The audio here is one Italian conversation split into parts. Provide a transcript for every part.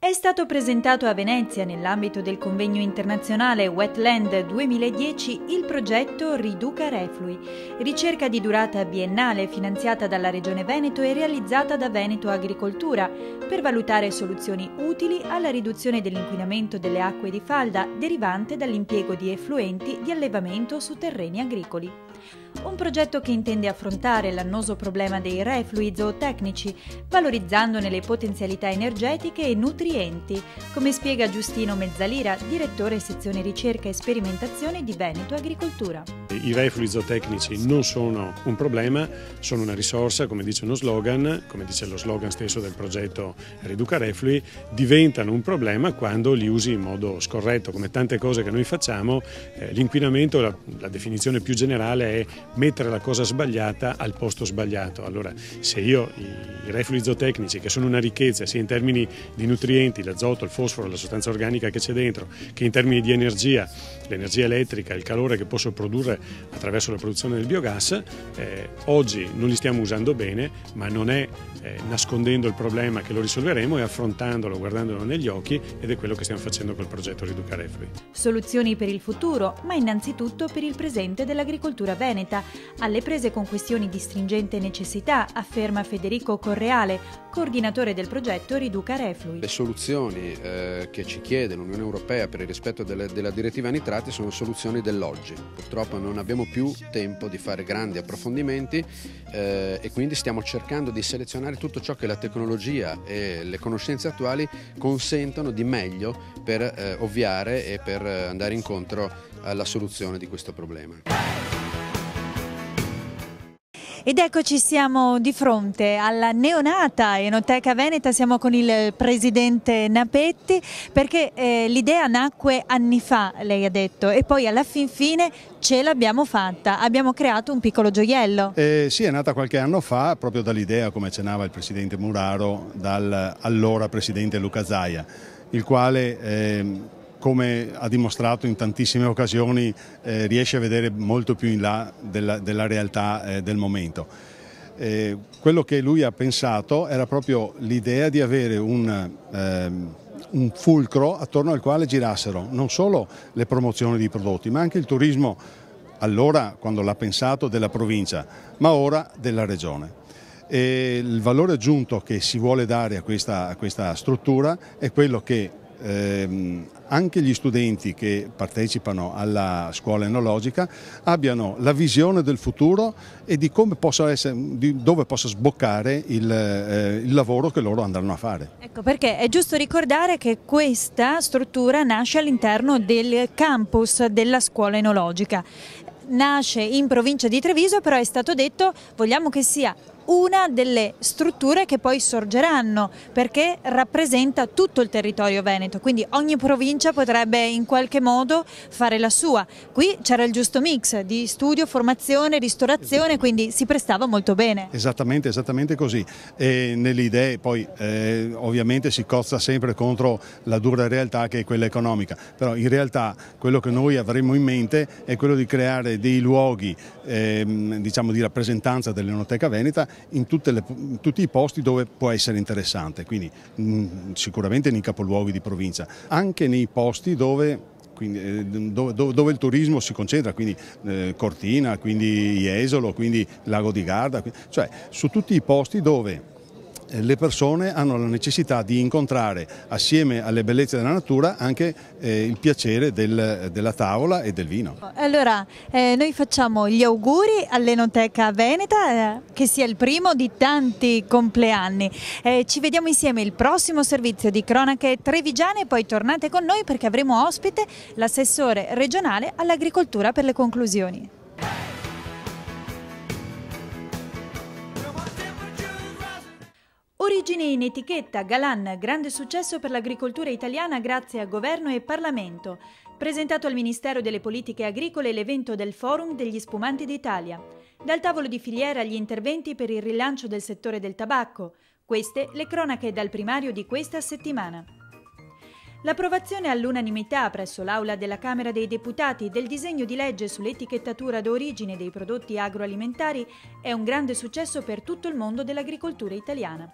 È stato presentato a Venezia, nell'ambito del convegno internazionale Wetland 2010, il progetto Riduca Reflui, ricerca di durata biennale finanziata dalla Regione Veneto e realizzata da Veneto Agricoltura, per valutare soluzioni utili alla riduzione dell'inquinamento delle acque di falda derivante dall'impiego di effluenti di allevamento su terreni agricoli. Un progetto che intende affrontare l'annoso problema dei reflui zootecnici, valorizzandone le potenzialità energetiche e nutrienti, come spiega Giustino Mezzalira, direttore sezione ricerca e sperimentazione di Veneto Agricoltura. I reflui zootecnici non sono un problema, sono una risorsa, come dice uno slogan, come dice lo slogan stesso del progetto Riduca Reflui, diventano un problema quando li usi in modo scorretto. Come tante cose che noi facciamo, l'inquinamento, la definizione più generale è mettere la cosa sbagliata al posto sbagliato. Allora, se io i reflui zootecnici, che sono una ricchezza sia in termini di nutrienti, l'azoto, il fosforo, la sostanza organica che c'è dentro, che in termini di energia, l'energia elettrica, il calore che posso produrre attraverso la produzione del biogas, oggi non li stiamo usando bene, ma non è nascondendo il problema che lo risolveremo, è affrontandolo, guardandolo negli occhi, ed è quello che stiamo facendo col progetto Riduca Reflui. Soluzioni per il futuro, ma innanzitutto per il presente dell'agricoltura veneta, alle prese con questioni di stringente necessità, afferma Federico Correale, coordinatore del progetto Riduca Reflui. Le soluzioni che ci chiede l'Unione Europea per il rispetto della direttiva nitrati sono soluzioni dell'oggi. Purtroppo non abbiamo più tempo di fare grandi approfondimenti e quindi stiamo cercando di selezionare tutto ciò che la tecnologia e le conoscenze attuali consentono di meglio per ovviare e per andare incontro alla soluzione di questo problema. Ed eccoci, siamo di fronte alla neonata Enoteca Veneta, siamo con il presidente Napetti, perché l'idea nacque anni fa, lei ha detto, e poi alla fin fine ce l'abbiamo fatta, abbiamo creato un piccolo gioiello. Sì, è nata qualche anno fa, proprio dall'idea, come accennava il presidente Muraro, dal allora presidente Luca Zaia, il quale come ha dimostrato in tantissime occasioni, riesce a vedere molto più in là della realtà del momento. Quello che lui ha pensato era proprio l'idea di avere un fulcro attorno al quale girassero non solo le promozioni di prodotti, ma anche il turismo, allora quando l'ha pensato, della provincia, ma ora della regione. E il valore aggiunto che si vuole dare a questa struttura è quello che anche gli studenti che partecipano alla scuola enologica abbiano la visione del futuro e di come possa essere, di dove possa sboccare il lavoro che loro andranno a fare. Ecco, perché è giusto ricordare che questa struttura nasce all'interno del campus della scuola enologica. Nasce in provincia di Treviso, però è stato detto vogliamo che sia una delle strutture che poi sorgeranno, perché rappresenta tutto il territorio veneto, quindi ogni provincia potrebbe in qualche modo fare la sua. Qui c'era il giusto mix di studio, formazione, ristorazione, quindi si prestava molto bene. Esattamente così. E nelle idee poi ovviamente si cozza sempre contro la dura realtà che è quella economica, però in realtà quello che noi avremmo in mente è quello di creare dei luoghi diciamo di rappresentanza dell'Enoteca Veneta in tutti i posti dove può essere interessante, quindi sicuramente nei capoluoghi di provincia, anche nei posti dove il turismo si concentra, quindi Cortina, quindi Jesolo, quindi Lago di Garda, cioè su tutti i posti dove le persone hanno la necessità di incontrare, assieme alle bellezze della natura, anche il piacere della tavola e del vino. Allora, noi facciamo gli auguri all'Enoteca Veneta, che sia il primo di tanti compleanni. Ci vediamo insieme il prossimo servizio di Cronache Trevigiane e poi tornate con noi perché avremo ospite l'assessore regionale all'agricoltura per le conclusioni. Origini in etichetta, Galan, grande successo per l'agricoltura italiana grazie a Governo e Parlamento. Presentato al Ministero delle Politiche Agricole l'evento del Forum degli Spumanti d'Italia. Dal tavolo di filiera gli interventi per il rilancio del settore del tabacco. Queste le cronache dal primario di questa settimana. L'approvazione all'unanimità presso l'Aula della Camera dei Deputati del disegno di legge sull'etichettatura d'origine dei prodotti agroalimentari è un grande successo per tutto il mondo dell'agricoltura italiana.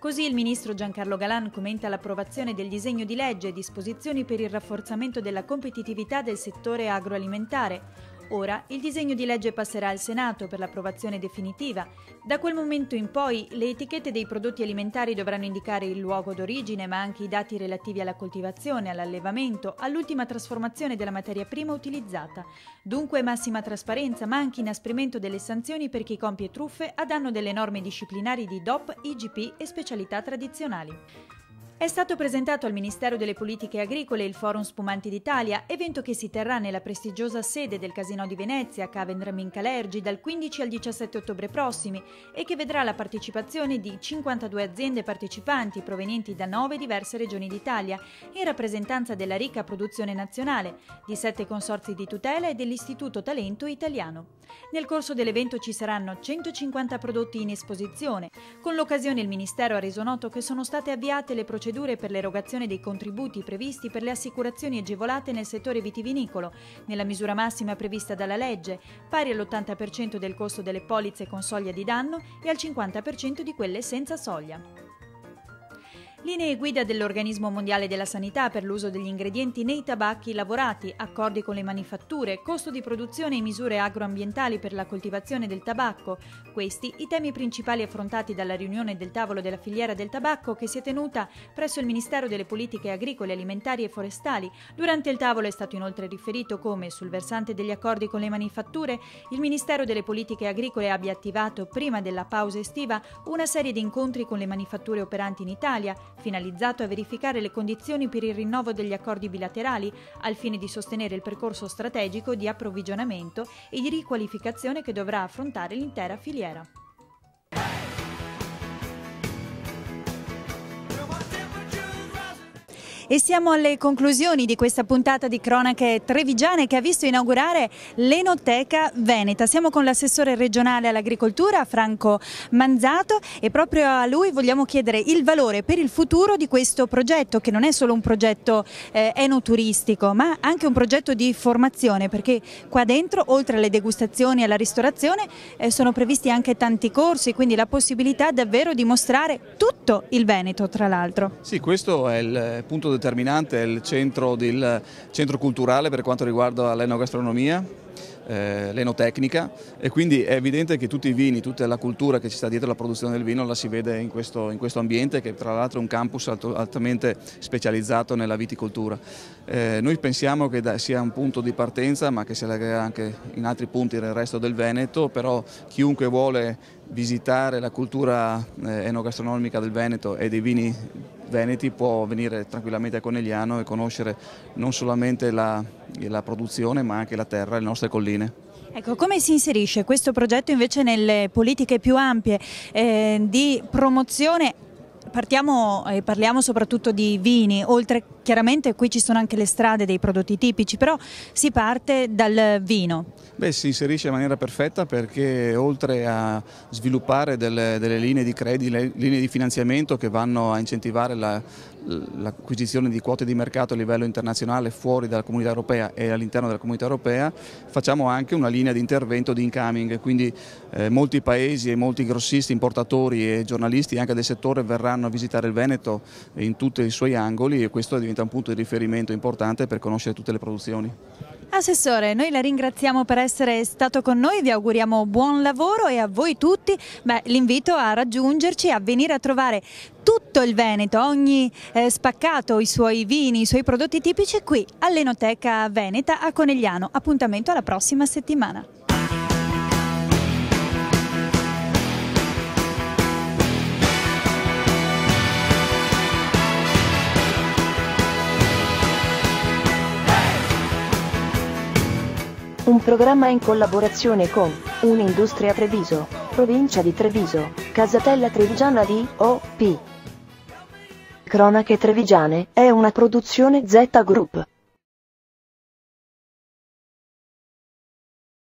Così il ministro Giancarlo Galan commenta l'approvazione del disegno di legge e disposizioni per il rafforzamento della competitività del settore agroalimentare. Ora il disegno di legge passerà al Senato per l'approvazione definitiva. Da quel momento in poi le etichette dei prodotti alimentari dovranno indicare il luogo d'origine, ma anche i dati relativi alla coltivazione, all'allevamento, all'ultima trasformazione della materia prima utilizzata. Dunque massima trasparenza, ma anche inasprimento delle sanzioni per chi compie truffe a danno delle norme disciplinari di DOP, IGP e specialità tradizionali. È stato presentato al Ministero delle Politiche Agricole il Forum Spumanti d'Italia, evento che si terrà nella prestigiosa sede del Casinò di Venezia, Cave Mincalergi, dal 15 al 17 ottobre prossimi e che vedrà la partecipazione di 52 aziende partecipanti provenienti da 9 diverse regioni d'Italia, in rappresentanza della ricca produzione nazionale, di 7 consorzi di tutela e dell'Istituto Talento Italiano. Nel corso dell'evento ci saranno 150 prodotti in esposizione. Con l'occasione il Ministero ha reso noto che sono state avviate le procedure per l'erogazione dei contributi previsti per le assicurazioni agevolate nel settore vitivinicolo, nella misura massima prevista dalla legge, pari all'80% del costo delle polizze con soglia di danno e al 50% di quelle senza soglia. Linee guida dell'Organismo Mondiale della Sanità per l'uso degli ingredienti nei tabacchi lavorati, accordi con le manifatture, costo di produzione e misure agroambientali per la coltivazione del tabacco. Questi i temi principali affrontati dalla riunione del tavolo della filiera del tabacco che si è tenuta presso il Ministero delle Politiche Agricole, Alimentari e Forestali. Durante il tavolo è stato inoltre riferito come, sul versante degli accordi con le manifatture, il Ministero delle Politiche Agricole abbia attivato, prima della pausa estiva, una serie di incontri con le manifatture operanti in Italia, finalizzato a verificare le condizioni per il rinnovo degli accordi bilaterali, al fine di sostenere il percorso strategico di approvvigionamento e di riqualificazione che dovrà affrontare l'intera filiera. E siamo alle conclusioni di questa puntata di Cronache Trevigiane che ha visto inaugurare l'Enoteca Veneta. Siamo con l'assessore regionale all'agricoltura Franco Manzato e proprio a lui vogliamo chiedere il valore per il futuro di questo progetto, che non è solo un progetto enoturistico ma anche un progetto di formazione, perché qua dentro, oltre alle degustazioni e alla ristorazione, sono previsti anche tanti corsi, quindi la possibilità davvero di mostrare tutto il Veneto, tra l'altro. Sì, questo è il punto determinante, è il centro culturale per quanto riguarda l'enogastronomia, l'enotecnica, e quindi è evidente che tutti i vini, tutta la cultura che ci sta dietro la produzione del vino la si vede in questo ambiente, che tra l'altro è un campus altamente specializzato nella viticoltura. Noi pensiamo che sia un punto di partenza, ma che si allargherà anche in altri punti del resto del Veneto, però chiunque vuole visitare la cultura enogastronomica del Veneto e dei vini veneti può venire tranquillamente a Conegliano e conoscere non solamente la produzione ma anche la terra e le nostre colline. Ecco, come si inserisce questo progetto invece nelle politiche più ampie di promozione? Parliamo soprattutto di vini, oltre chiaramente qui ci sono anche le strade dei prodotti tipici, però si parte dal vino. Beh, si inserisce in maniera perfetta perché oltre a sviluppare delle linee di credito, linee di finanziamento che vanno a incentivare l'acquisizione di quote di mercato a livello internazionale fuori dalla Comunità Europea e all'interno della Comunità Europea, facciamo anche una linea di intervento di incoming, quindi molti paesi e molti grossisti, importatori e giornalisti anche del settore verranno a visitare il Veneto in tutti i suoi angoli e questo diventa un punto di riferimento importante per conoscere tutte le produzioni. Assessore, noi la ringraziamo per essere stato con noi, vi auguriamo buon lavoro e a voi tutti l'invito a raggiungerci, a venire a trovare tutto il Veneto, ogni spaccato, i suoi vini, i suoi prodotti tipici qui all'Enoteca Veneta a Conegliano. Appuntamento alla prossima settimana. Un programma in collaborazione con Un'Industria Treviso, Provincia di Treviso, Casatella Trevigiana di O.P. Cronache Trevigiane è una produzione Z Group.